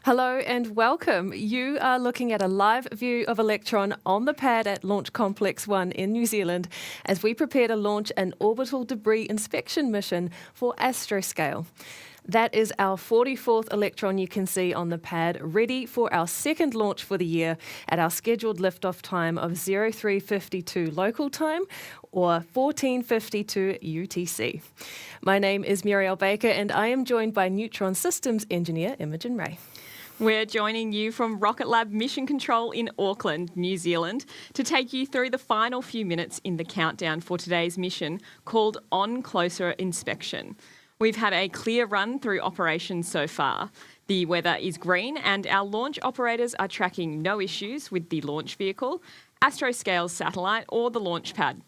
Hello and welcome. You are looking at a live view of Electron on the pad at Launch Complex 1 in New Zealand as we prepare to launch an orbital debris inspection mission for Astroscale. That is our 44th Electron you can see on the pad, ready for our second launch for the year at our scheduled liftoff time of 0352 local time or 1452 UTC. My name is Muriel Baker and I am joined by Neutron Systems Engineer Imogen Ray. We're joining you from RocketLab Mission Control in Auckland, New Zealand, to take you through the final few minutes in the countdown for today's mission called On Closer Inspection. We've had a clear run through operations so far. The weather is green and our launch operators are tracking no issues with the launch vehicle, Astroscale's satellite or the launch pad.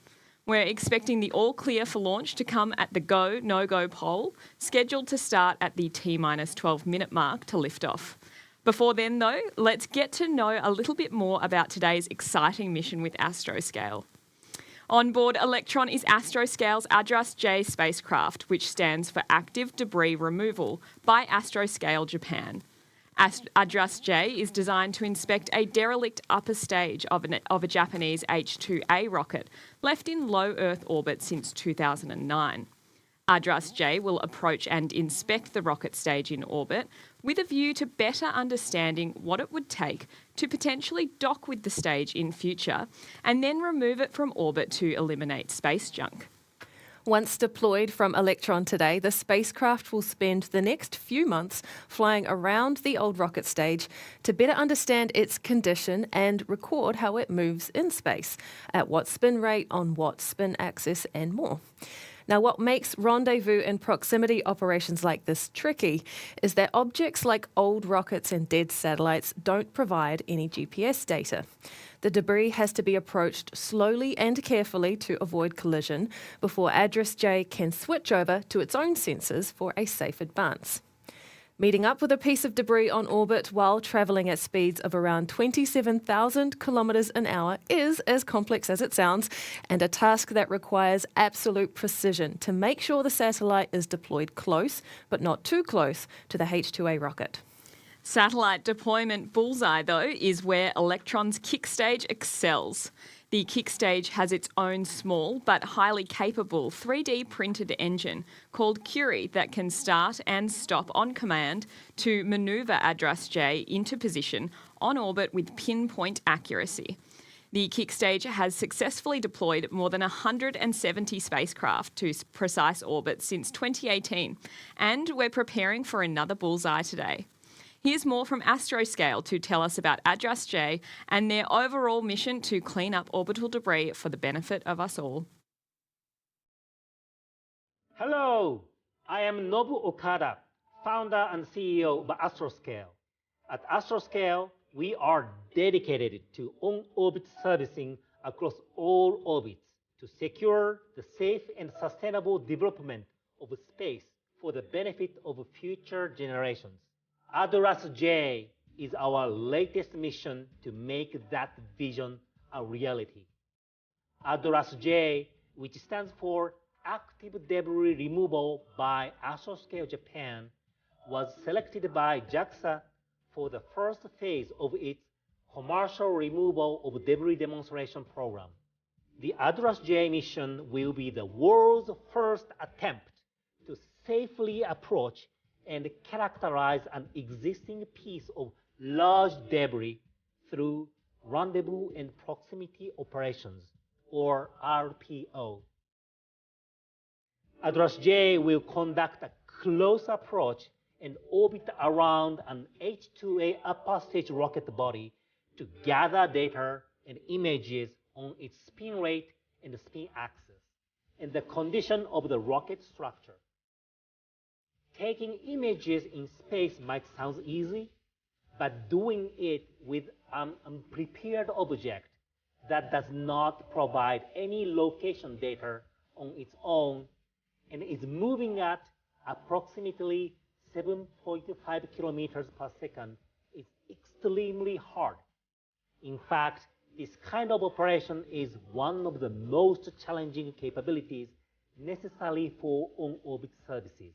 We're expecting the all clear for launch to come at the go, no-go pole, scheduled to start at the T-12 minute mark to lift off. Before then, though, let's get to know a little bit more about today's exciting mission with Astroscale. On board Electron is Astroscale's ADRAS-J spacecraft, which stands for Active Debris Removal by Astroscale Japan. ADRAS-J is designed to inspect a derelict upper stage of a Japanese H-2A rocket left in low Earth orbit since 2009. ADRAS-J will approach and inspect the rocket stage in orbit with a view to better understanding what it would take to potentially dock with the stage in future and then remove it from orbit to eliminate space junk. Once deployed from Electron today, the spacecraft will spend the next few months flying around the old rocket stage to better understand its condition and record how it moves in space, at what spin rate, on what spin axis, and more. Now, what makes rendezvous and proximity operations like this tricky is that objects like old rockets and dead satellites don't provide any GPS data. The debris has to be approached slowly and carefully to avoid collision before ADRAS-J can switch over to its own sensors for a safe advance. Meeting up with a piece of debris on orbit while travelling at speeds of around 27,000 kilometres an hour is as complex as it sounds, and a task that requires absolute precision to make sure the satellite is deployed close, but not too close, to the H-2A rocket. Satellite deployment bullseye, though, is where Electron's kick stage excels. The kick stage has its own small but highly capable 3D printed engine called Curie that can start and stop on command to manoeuvre ADRAS-J into position on orbit with pinpoint accuracy. The kick stage has successfully deployed more than 170 spacecraft to precise orbit since 2018, and we're preparing for another bullseye today. Here's more from Astroscale to tell us about ADRAS-J and their overall mission to clean up orbital debris for the benefit of us all. Hello, I am Nobu Okada, founder and CEO of Astroscale. At Astroscale, we are dedicated to on-orbit servicing across all orbits to secure the safe and sustainable development of space for the benefit of future generations. ADRAS-J is our latest mission to make that vision a reality. ADRAS-J, which stands for Active Debris Removal by Astroscale Japan, was selected by JAXA for the first phase of its commercial removal of debris demonstration program. The ADRAS-J mission will be the world's first attempt to safely approach and characterize an existing piece of large debris through rendezvous and proximity operations, or RPO. ADRAS-J will conduct a close approach and orbit around an H-2A upper stage rocket body to gather data and images on its spin rate and spin axis, and the condition of the rocket structure. Taking images in space might sound easy, but doing it with an unprepared object that does not provide any location data on its own and is moving at approximately 7.5 kilometers per second is extremely hard. In fact, this kind of operation is one of the most challenging capabilities necessary for on-orbit services.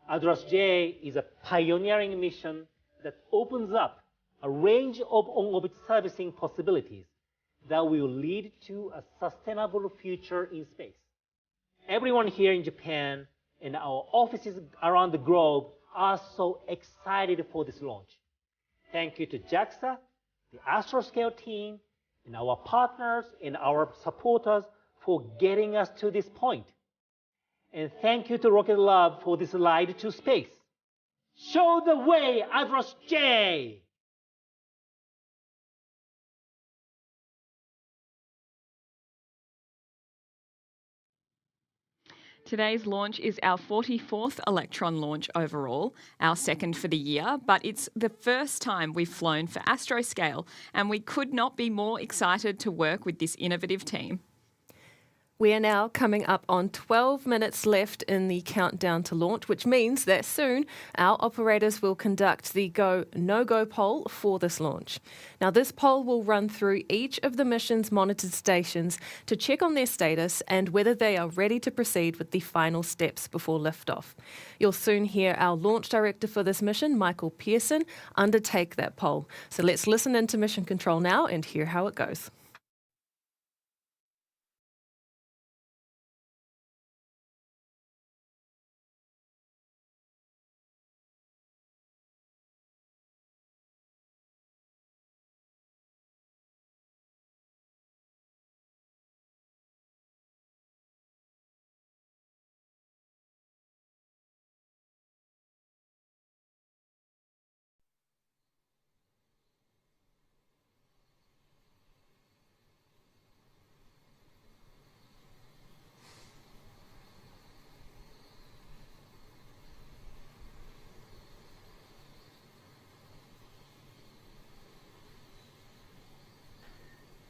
ADRAS-J is a pioneering mission that opens up a range of on-orbit servicing possibilities that will lead to a sustainable future in space. Everyone here in Japan and our offices around the globe are so excited for this launch. Thank you to JAXA, the Astroscale team, and our partners and our supporters for getting us to this point. And thank you to RocketLab for this ride to space. Show the way, ADRAS-J! Today's launch is our 44th Electron launch overall, our second for the year, but it's the first time we've flown for Astroscale, and we could not be more excited to work with this innovative team. We are now coming up on 12 minutes left in the countdown to launch, which means that soon our operators will conduct the go, no-go poll for this launch. Now, this poll will run through each of the mission's monitored stations to check on their status and whether they are ready to proceed with the final steps before liftoff. You'll soon hear our launch director for this mission, Michael Pearson, undertake that poll. So let's listen into Mission Control now and hear how it goes.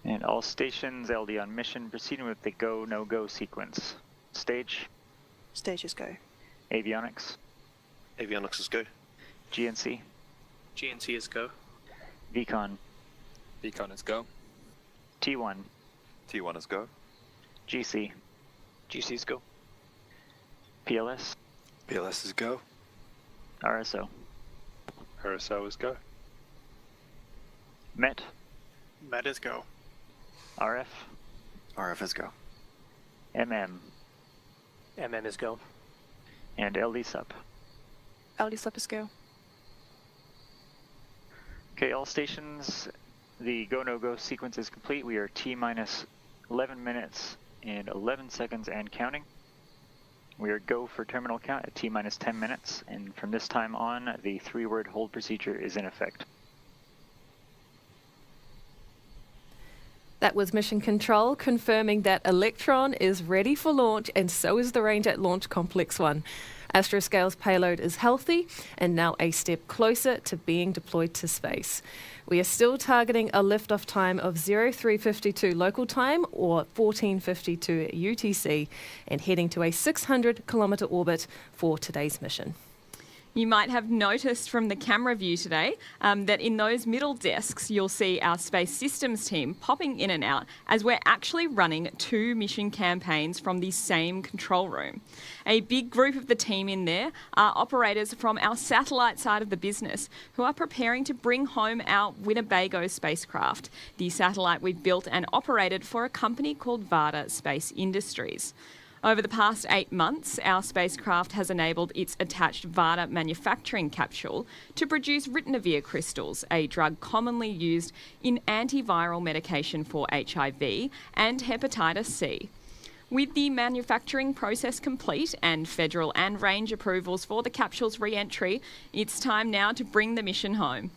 And all stations LD on mission proceeding with the go, no-go sequence. Stage. Stages go. Avionics. Avionics is go. GNC. GNC is go. VCON. VCON is go. T1. T1 is go. GC. GC is go. PLS. PLS is go. RSO. RSO is go. MET. MET is go. RF. RF is go. MM. MM is go. And LD sub. LD slip is go. Okay, all stations, the go, no-go sequence is complete. We are T-minus 11 minutes and 11 seconds and counting. We are go for terminal count at T-minus 10 minutes, and from this time on, the 3-word hold procedure is in effect. That was Mission Control confirming that Electron is ready for launch, and so is the range at Launch Complex 1. Astroscale's payload is healthy and now a step closer to being deployed to space. We are still targeting a liftoff time of 0352 local time or 1452 UTC and heading to a 600-kilometre orbit for today's mission. You might have noticed from the camera view today that in those middle desks, you'll see our Space Systems team popping in and out as we're actually running 2 mission campaigns from the same control room. A big group of the team in there are operators from our satellite side of the business who are preparing to bring home our Winnebago spacecraft, the satellite we built and operated for a company called Varda Space Industries. Over the past 8 months, our spacecraft has enabled its attached Varda manufacturing capsule to produce ritonavir crystals, a drug commonly used in antiviral medication for HIV and hepatitis C. With the manufacturing process complete and federal and range approvals for the capsule's re-entry, it's time now to bring the mission home.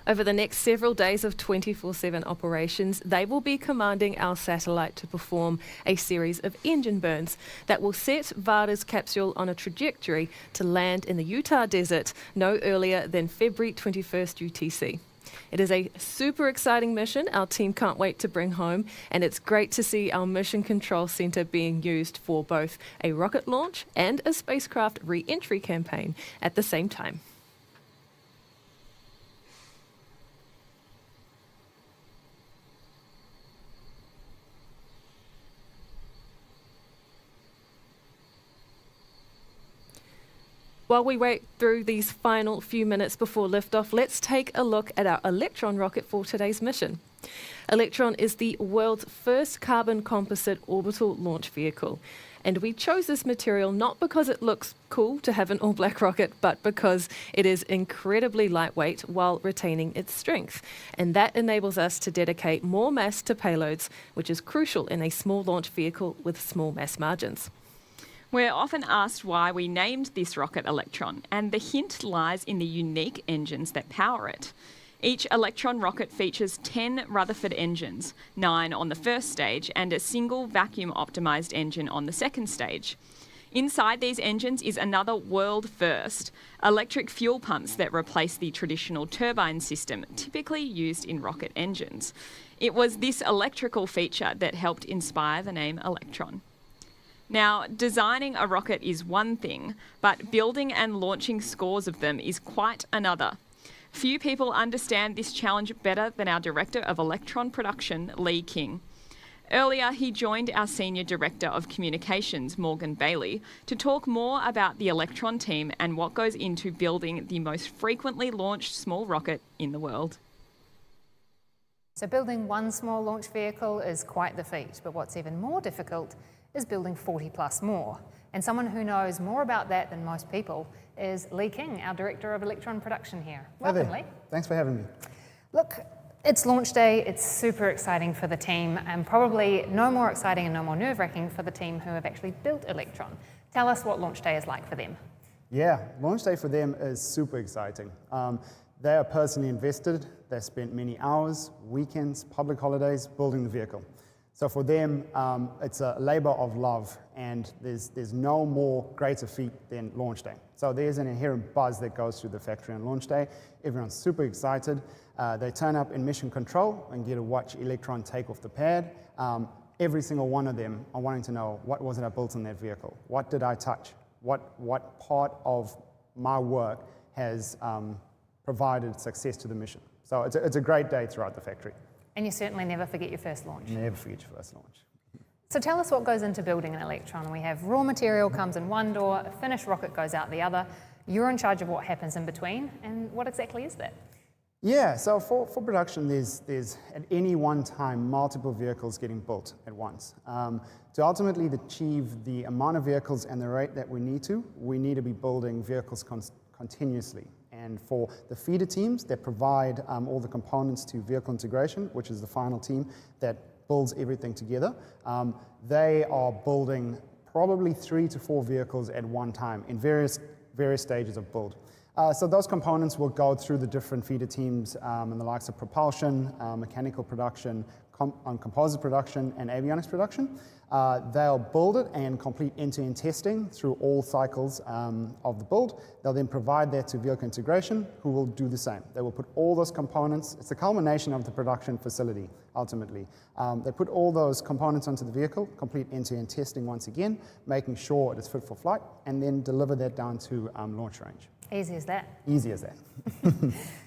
Over the next several days of 24/7 operations, they will be commanding our satellite to perform a series of engine burns that will set Varda's capsule on a trajectory to land in the Utah desert no earlier than February 21st UTC. It is a super exciting mission our team can't wait to bring home, and it's great to see our Mission Control Center being used for both a rocket launch and a spacecraft re-entry campaign at the same time. While we wait through these final few minutes before liftoff, let's take a look at our Electron rocket for today's mission. Electron is the world's first carbon composite orbital launch vehicle. And we chose this material not because it looks cool to have an all-black rocket, but because it is incredibly lightweight while retaining its strength. And that enables us to dedicate more mass to payloads, which is crucial in a small launch vehicle with small mass margins. We're often asked why we named this rocket Electron, and the hint lies in the unique engines that power it. Each Electron rocket features 10 Rutherford engines, 9 on the first stage, and a single vacuum-optimised engine on the second stage. Inside these engines is another world first, electric fuel pumps that replace the traditional turbine system typically used in rocket engines. It was this electrical feature that helped inspire the name Electron. Now, designing a rocket is one thing, but building and launching scores of them is quite another. Few people understand this challenge better than our Director of Electron Production, Lee King. Earlier, he joined our Senior Director of Communications, Morgan Bailey, to talk more about the Electron team and what goes into building the most frequently launched small rocket in the world. So building one small launch vehicle is quite the feat, but what's even more difficult is building 40 plus more. And someone who knows more about that than most people is Lee King, our Director of Electron Production here. Welcome, Lee. Thanks for having me. Look, it's launch day, it's super exciting for the team, and probably no more exciting and no more nerve-wracking for the team who have actually built Electron. Tell us what launch day is like for them. Yeah, launch day for them is super exciting. They are personally invested. They spent many hours, weekends, public holidays building the vehicle. So for them, it's a labor of love, and there's no more greater feat than launch day. So there's an inherent buzz that goes through the factory on launch day. Everyone's super excited. They turn up in mission control and get to watch Electron take off the pad. Every single one of them are wanting to know, what was it I built in that vehicle? What did I touch? What part of my work has provided success to the mission? So it's a great day throughout the factory. And you certainly never forget your first launch. Never forget your first launch. So tell us what goes into building an Electron. We have raw material comes in one door, a finished rocket goes out the other. You're in charge of what happens in between, and what exactly is that? Yeah, so for production, there's at any one time multiple vehicles getting built at once. To ultimately achieve the amount of vehicles and the rate that we need to be building vehicles continuously. And for the feeder teams that provide all the components to vehicle integration, which is the final team that builds everything together, they are building probably 3 to 4 vehicles at one time in various stages of build. So those components will go through the different feeder teams and the likes of propulsion, mechanical production, composite production, and avionics production. They'll build it and complete end-to-end testing through all cycles of the build. They'll then provide that to vehicle integration, who will do the same. They will put all those components, it's the culmination of the production facility, ultimately. They put all those components onto the vehicle, complete end-to-end testing once again, making sure it is fit for flight, and then deliver that down to launch range. Easy as that. Easy as that.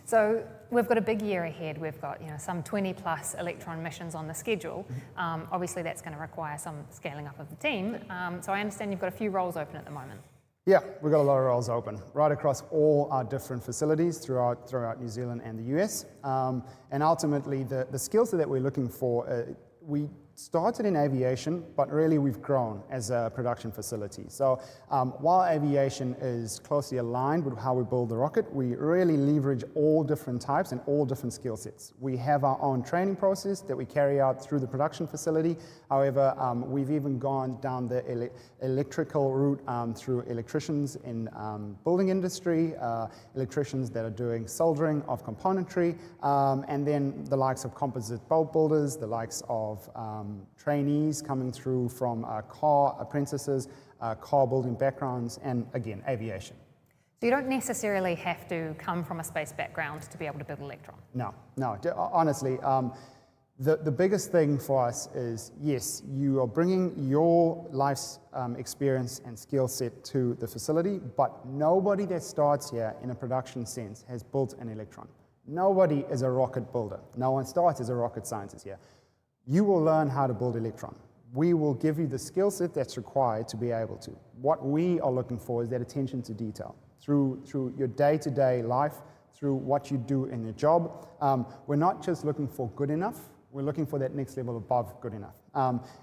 So we've got a big year ahead. We've got some 20 plus Electron missions on the schedule. Obviously that's going to require some scaling up of the team. So I understand you've got a few roles open at the moment. Yeah, we've got a lot of roles open right across all our different facilities throughout New Zealand and the US. And ultimately the skill set that we're looking for, we started in aviation, but really we've grown as a production facility. So while aviation is closely aligned with how we build the rocket, we really leverage all different types and all different skill sets. We have our own training process that we carry out through the production facility. However, we've even gone down the electrical route through electricians in building industry, electricians that are doing soldering of componentry, and then the likes of composite boat builders, the likes of trainees coming through from car apprentices, car building backgrounds, and again, aviation. So you don't necessarily have to come from a space background to be able to build Electron? No. Honestly, the biggest thing for us is, yes, you are bringing your life's experience and skill set to the facility, but nobody that starts here in a production sense has built an Electron. Nobody is a rocket builder. No one starts as a rocket scientist here. You will learn how to build Electron. We will give you the skill set that's required to be able to. What we are looking for is that attention to detail. through your day-to-day life, through what you do in your job. We're not just looking for good enough, we're looking for that next level above good enough.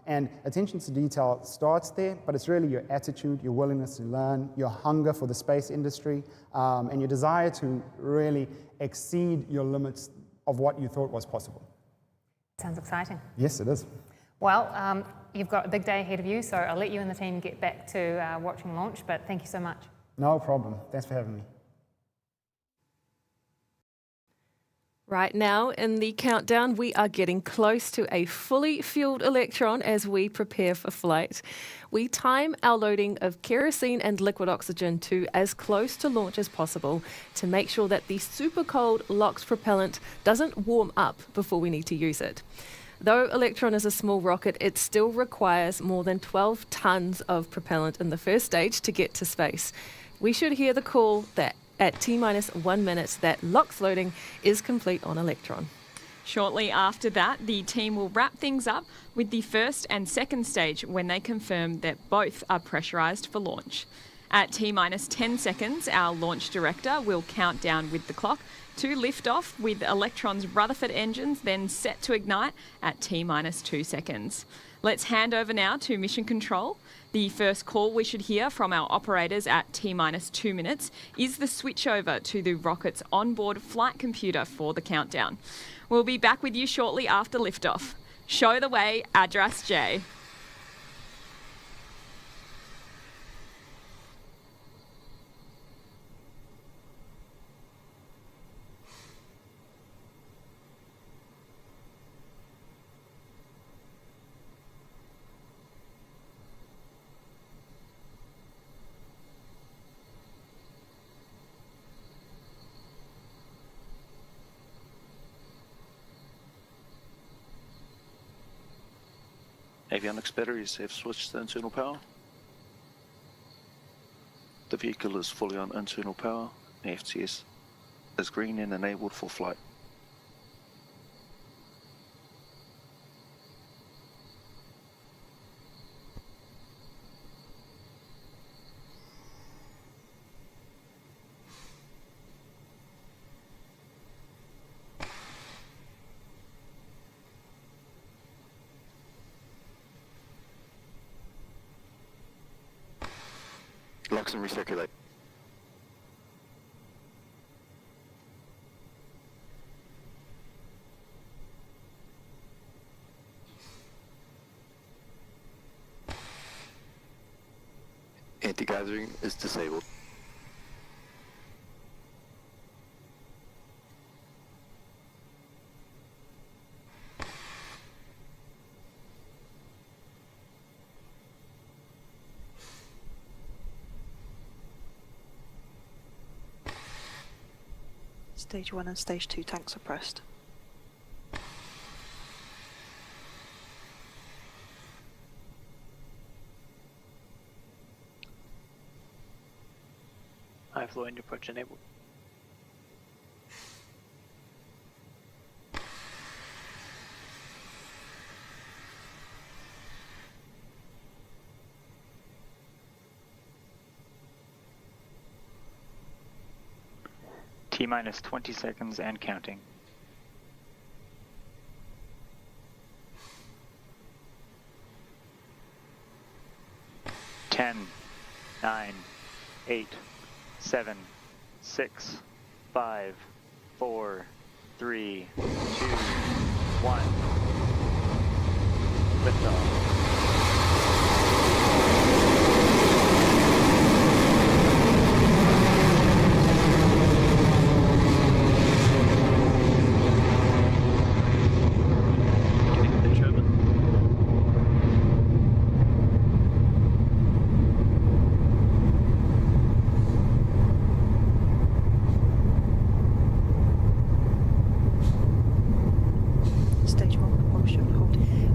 And attention to detail starts there, but it's really your attitude, your willingness to learn, your hunger for the space industry, and your desire to really exceed your limits of what you thought was possible. Sounds exciting. Yes, it is. Well, you've got a big day ahead of you, so I'll let you and the team get back to watching launch, but thank you so much. No problem. Thanks for having me. Right now in the countdown, we are getting close to a fully fueled Electron as we prepare for flight. We time our loading of kerosene and liquid oxygen to as close to launch as possible to make sure that the super cold LOX propellant doesn't warm up before we need to use it. Though Electron is a small rocket, it still requires more than 12 tons of propellant in the first stage to get to space. We should hear the call that at T-minus 1 minute that LOX loading is complete on Electron. Shortly after that, the team will wrap things up with the first and second stage when they confirm that both are pressurised for launch. At T-minus 10 seconds, our launch director will count down with the clock to lift off with Electron's Rutherford engines then set to ignite at T-minus 2 seconds. Let's hand over now to Mission Control. The first call we should hear from our operators at T-minus 2 minutes is the switchover to the rocket's onboard flight computer for the countdown. We'll be back with you shortly after liftoff. Show the way, ADRAS-J. Avionics batteries have switched to internal power. The vehicle is fully on internal power. FTS is green and enabled for flight. Locks and recirculate. Anti-gathering is disabled. Stage 1 and Stage 2 tanks are pressed. High flow engine approach enabled. T-minus 20 seconds and counting. Ten, 9, 8, 7, 6, 5, 4, 3, 2, 1. Liftoff.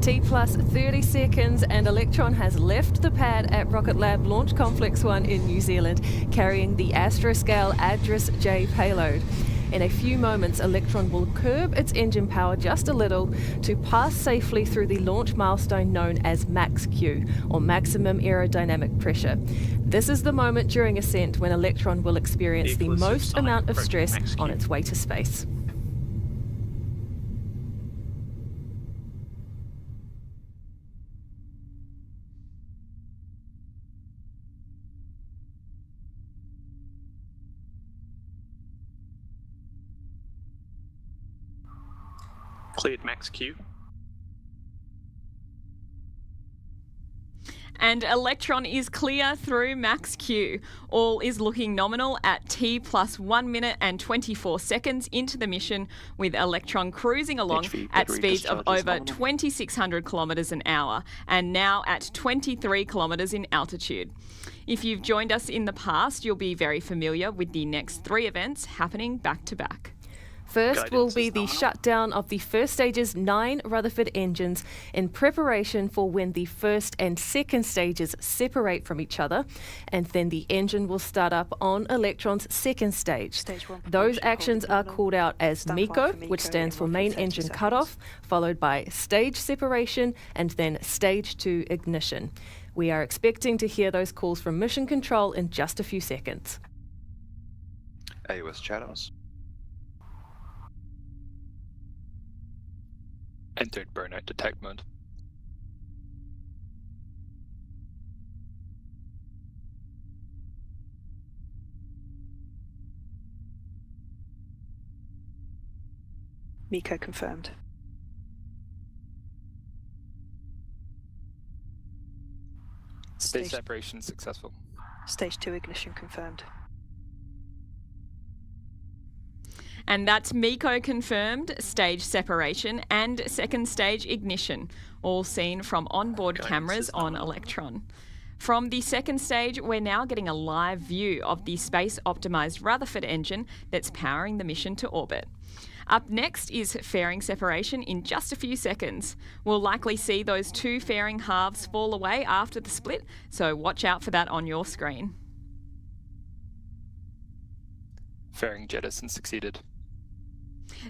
T-plus 30 seconds and Electron has left the pad at RocketLab Launch Complex 1 in New Zealand, carrying the Astroscale ADRAS-J payload. In a few moments, Electron will curb its engine power just a little to pass safely through the launch milestone known as max Q, or maximum aerodynamic pressure. This is the moment during ascent when Electron will experience the most amount of stress on its way to space. Cleared max Q. And Electron is clear through max Q. All is looking nominal at T plus 1 minute and 24 seconds into the mission, with Electron cruising along at speeds of over 2,600 kilometres an hour and now at 23 kilometres in altitude. If you've joined us in the past, you'll be very familiar with the next 3 events happening back to back. First will be the shutdown of the first stage's 9 Rutherford engines in preparation for when the first and second stages separate from each other, and then the engine will start up on Electron's second stage. Those actions are called out as MECO, which stands for main engine cutoff, followed by stage separation and then stage 2 ignition. We are expecting to hear those calls from Mission Control in just a few seconds. AOS channels. Entered burnout detect mode. MECO confirmed. Stage separation successful. Stage 2 ignition confirmed. And that's MECO confirmed, stage separation and second stage ignition, all seen from onboard cameras on Electron. From the second stage, we're now getting a live view of the space-optimised Rutherford engine that's powering the mission to orbit. Up next is fairing separation in just a few seconds. We'll likely see those 2 fairing halves fall away after the split, so watch out for that on your screen. Fairing jettison succeeded.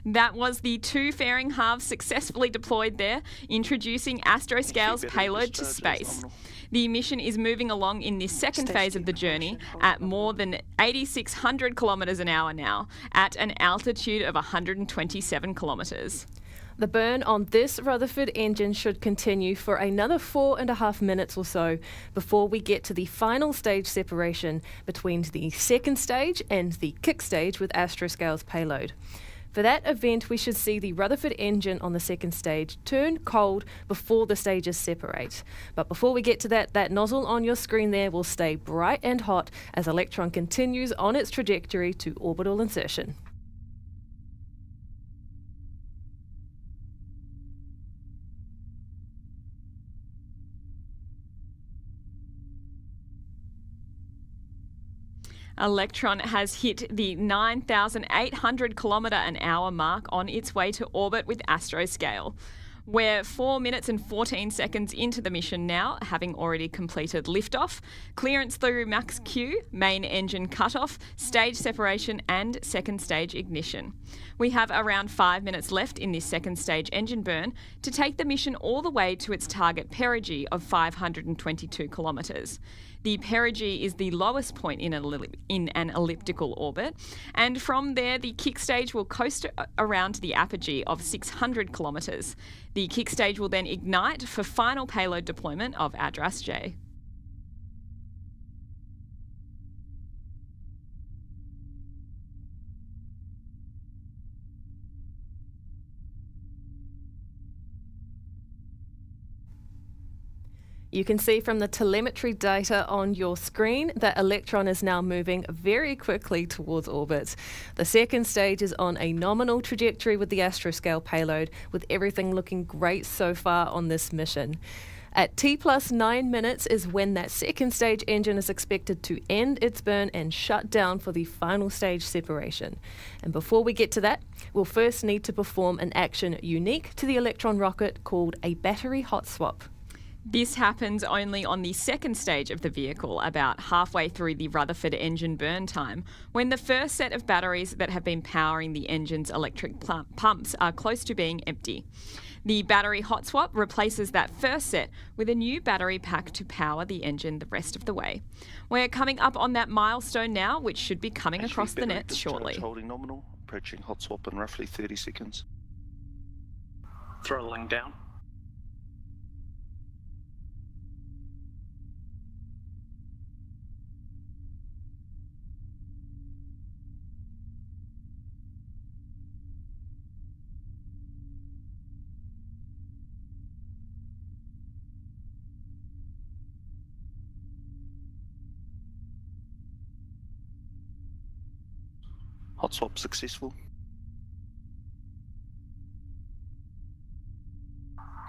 That was the 2 fairing halves successfully deployed there, introducing Astroscale's payload to space. The mission is moving along in this second phase of the journey at more than 8,600 kilometres an hour now, at an altitude of 127 kilometres. The burn on this Rutherford engine should continue for another 4.5 minutes or so before we get to the final stage separation between the second stage and the kick stage with Astroscale's payload. For that event, we should see the Rutherford engine on the second stage turn cold before the stages separate. But before we get to that nozzle on your screen there will stay bright and hot as Electron continues on its trajectory to orbital insertion. Electron has hit the 9,800 kilometre an hour mark on its way to orbit with Astroscale. We're 4 minutes and 14 seconds into the mission now, having already completed liftoff, clearance through max Q, main engine cutoff, stage separation and second stage ignition. We have around 5 minutes left in this second stage engine burn to take the mission all the way to its target perigee of 522 kilometres. The perigee is the lowest point in an elliptical orbit, and from there the kick stage will coast around the apogee of 600 kilometres. The kick stage will then ignite for final payload deployment of ADRAS-J. You can see from the telemetry data on your screen that Electron is now moving very quickly towards orbit. The second stage is on a nominal trajectory with the Astroscale payload, with everything looking great so far on this mission. At T plus 9 minutes is when that second stage engine is expected to end its burn and shut down for the final stage separation. And before we get to that, we'll first need to perform an action unique to the Electron rocket called a battery hot swap. This happens only on the second stage of the vehicle, about halfway through the Rutherford engine burn time, when the first set of batteries that have been powering the engine's electric pumps are close to being empty. The battery hot swap replaces that first set with a new battery pack to power the engine the rest of the way. We're coming up on that milestone now, which should be coming across the net shortly. Holding nominal, approaching hot swap in roughly 30 seconds. Throttling down. Hot swap successful.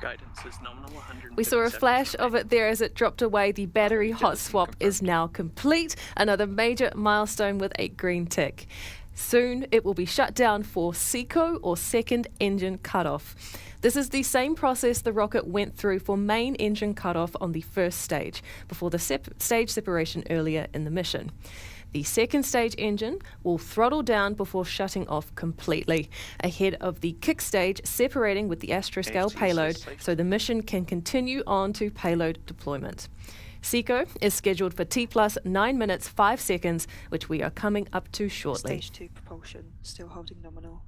Guidance is nominal 100. We saw a flash of it there as it dropped away. The battery hot swap is now complete. Another major milestone with a green tick. Soon it will be shut down for SECO, or second engine cutoff. This is the same process the rocket went through for main engine cutoff on the first stage, before the stage separation earlier in the mission. The second stage engine will throttle down before shutting off completely, ahead of the kick stage separating with the Astroscale payload, so the mission can continue on to payload deployment. SECO is scheduled for T plus 9 minutes 5 seconds, which we are coming up to shortly. Stage 2 propulsion, still holding nominal.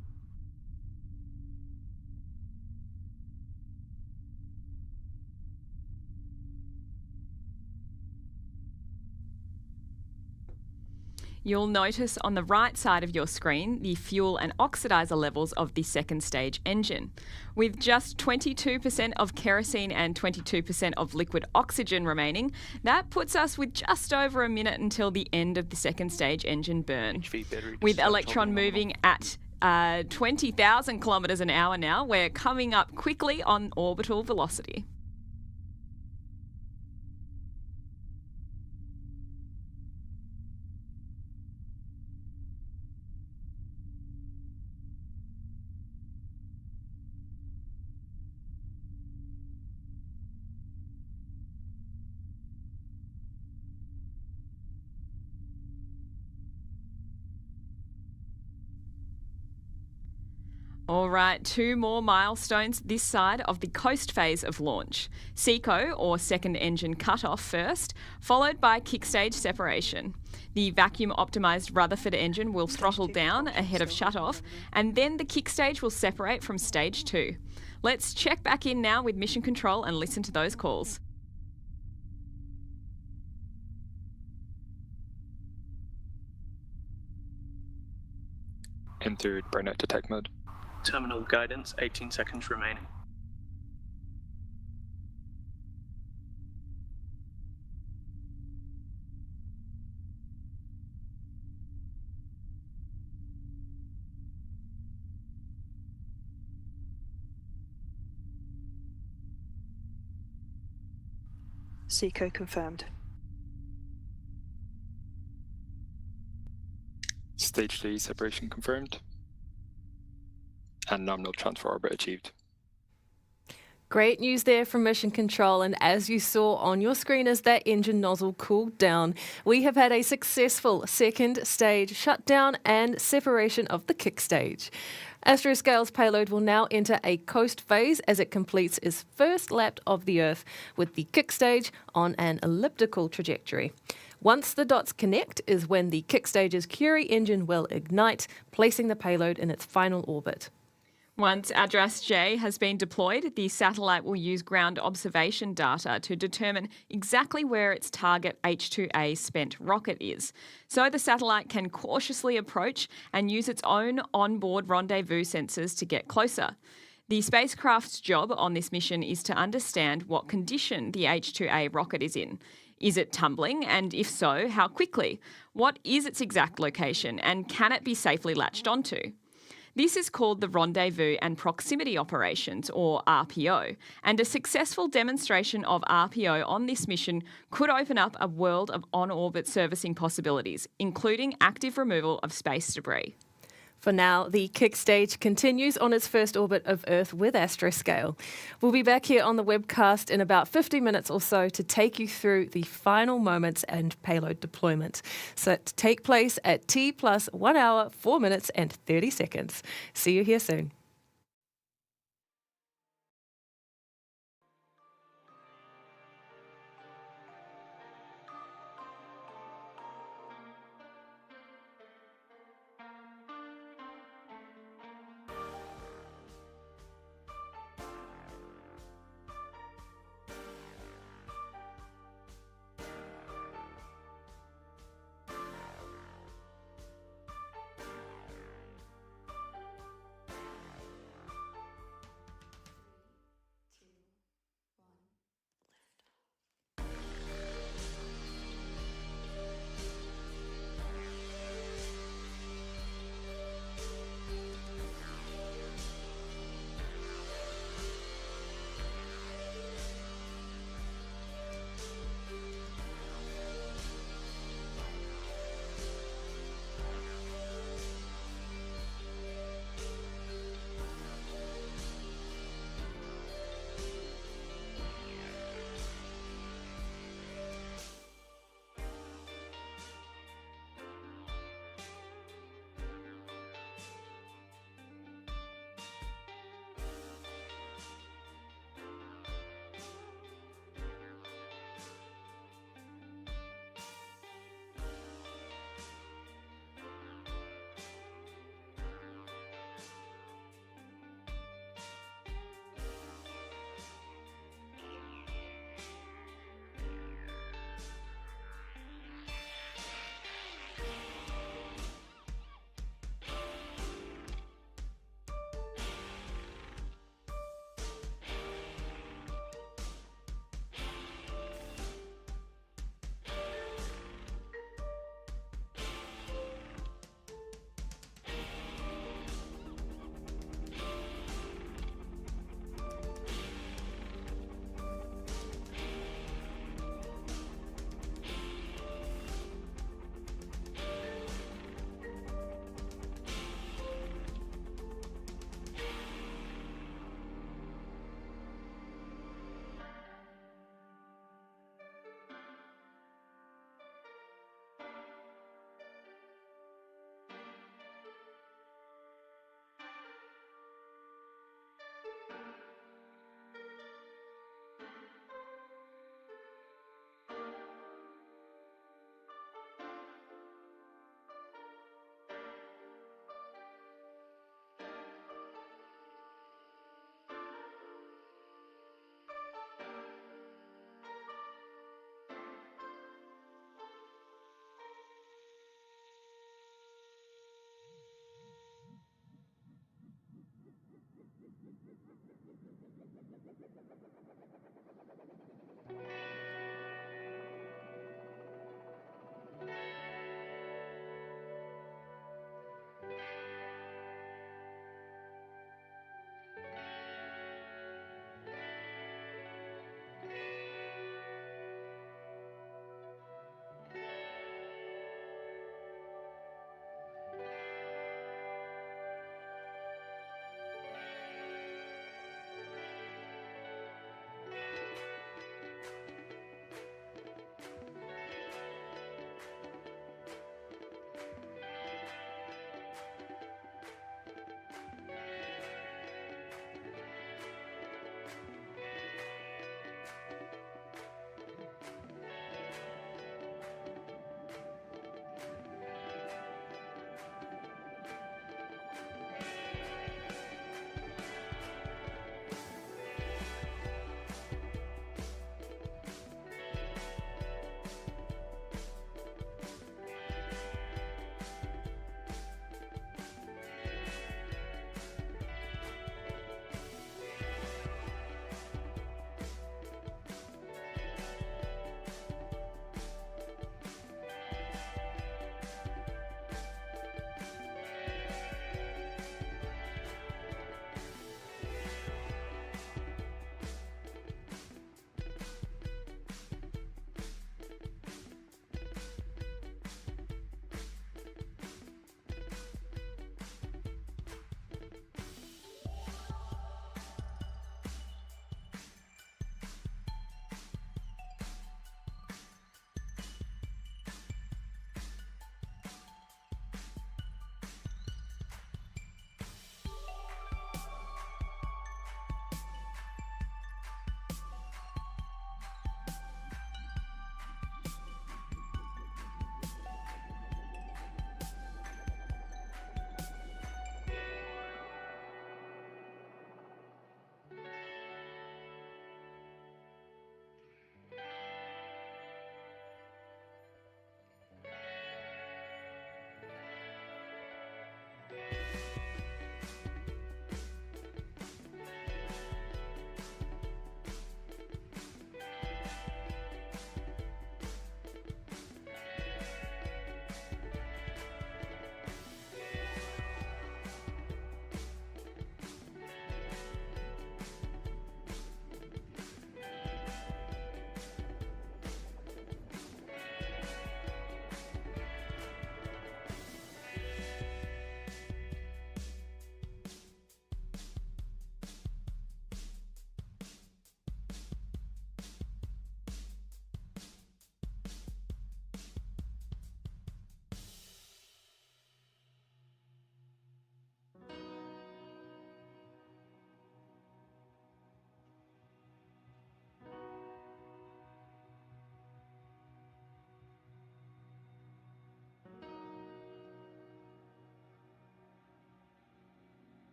You'll notice on the right side of your screen the fuel and oxidizer levels of the second stage engine. With just 22% of kerosene and 22% of liquid oxygen remaining, that puts us with just over a minute until the end of the second stage engine burn. With Electron moving at 20,000 kilometres an hour now, we're coming up quickly on orbital velocity. All right, 2 more milestones this side of the coast phase of launch. SECO, or second engine cutoff first, followed by kick stage separation. The vacuum-optimised Rutherford engine will throttle down ahead of shutoff, and then the kick stage will separate from stage 2. Let's check back in now with Mission Control and listen to those calls. Entered burnout detect mode. Terminal guidance, 18 seconds remaining. SECO confirmed. Stage 3 separation confirmed. And nominal transfer orbit achieved. Great news there from Mission Control, and as you saw on your screen as that engine nozzle cooled down, we have had a successful second stage shutdown and separation of the kick stage. Astroscale's payload will now enter a coast phase as it completes its first lap of the Earth, with the kick stage on an elliptical trajectory. Once the dots connect is when the kick stage's Curie engine will ignite, placing the payload in its final orbit. Once ADRAS-J has been deployed, the satellite will use ground observation data to determine exactly where its target H2A spent rocket is, so the satellite can cautiously approach and use its own onboard rendezvous sensors to get closer. The spacecraft's job on this mission is to understand what condition the H2A rocket is in. Is it tumbling, and if so, how quickly? What is its exact location, and can it be safely latched onto? This is called the Rendezvous and Proximity Operations, or RPO, and a successful demonstration of RPO on this mission could open up a world of on-orbit servicing possibilities, including active removal of space debris. For now, the kick stage continues on its first orbit of Earth with Astroscale. We'll be back here on the webcast in about 50 minutes or so to take you through the final moments and payload deployment. Set to take place at T plus 1 hour, 4 minutes and 30 seconds. See you here soon.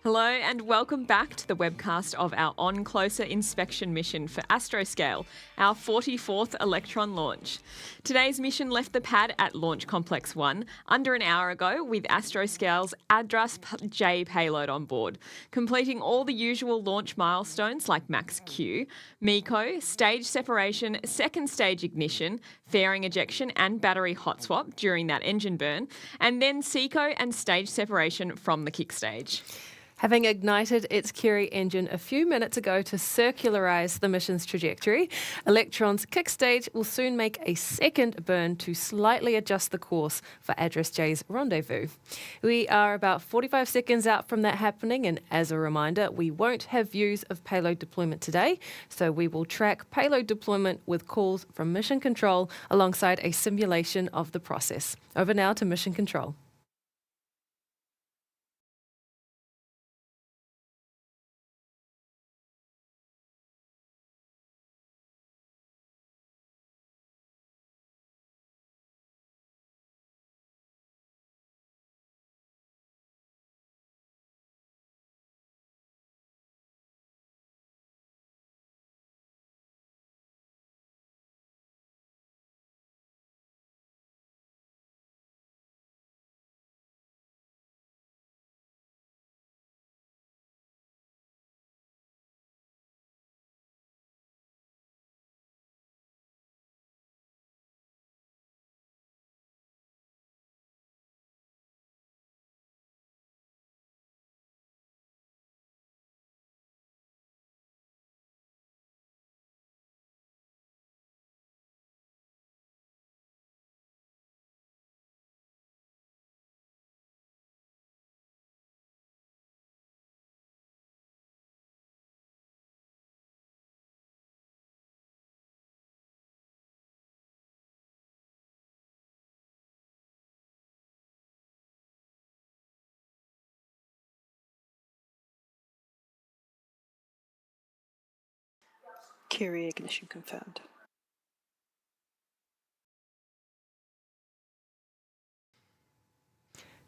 Hello and welcome back to the webcast of our On Closer inspection mission for Astroscale, our 44th Electron launch. Today's mission left the pad at Launch Complex 1 under an hour ago with Astroscale's ADRAS-J payload on board, completing all the usual launch milestones like max Q, MECO, stage separation, second stage ignition, fairing ejection and battery hot swap during that engine burn, and then SECO and stage separation from the kick stage. Having ignited its Curie engine a few minutes ago to circularise the mission's trajectory, Electron's kick stage will soon make a second burn to slightly adjust the course for ADRAS-J's rendezvous. We are about 45 seconds out from that happening, and as a reminder, we won't have views of payload deployment today, so we will track payload deployment with calls from Mission Control alongside a simulation of the process. Over now to Mission Control. Curie ignition confirmed.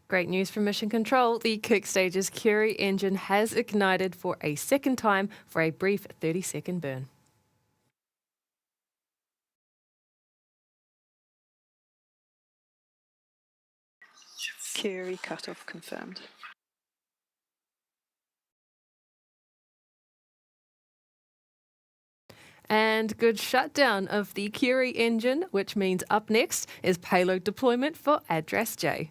Great news from Mission Control. The kick stage's Curie engine has ignited for a second time for a brief 30-second burn. Curie cutoff confirmed. And good shutdown of the Curie engine, which means up next is payload deployment for ADRAS-J.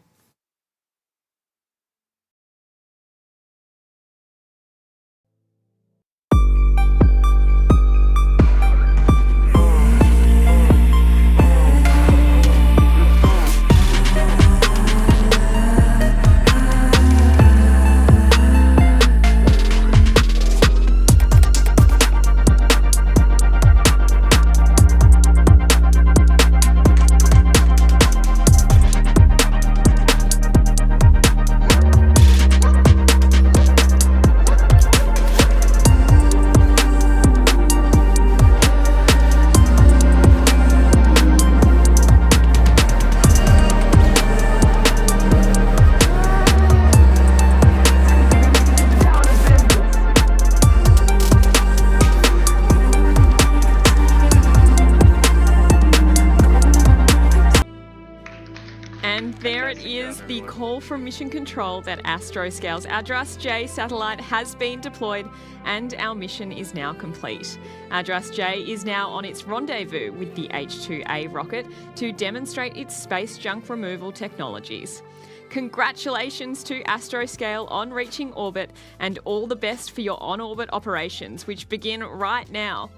And there it is, the call from Mission Control that Astroscale's ADRAS-J satellite has been deployed and our mission is now complete. ADRAS-J is now on its rendezvous with the H2A rocket to demonstrate its space junk removal technologies. Congratulations to Astroscale on reaching orbit and all the best for your on-orbit operations, which begin right now.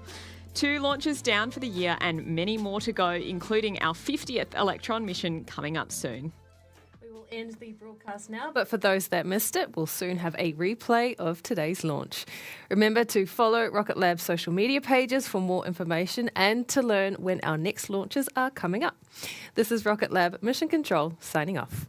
2 launches down for the year and many more to go, including our 50th Electron mission coming up soon. We will end the broadcast now, but for those that missed it, we'll soon have a replay of today's launch. Remember to follow RocketLab's social media pages for more information and to learn when our next launches are coming up. This is RocketLab Mission Control signing off.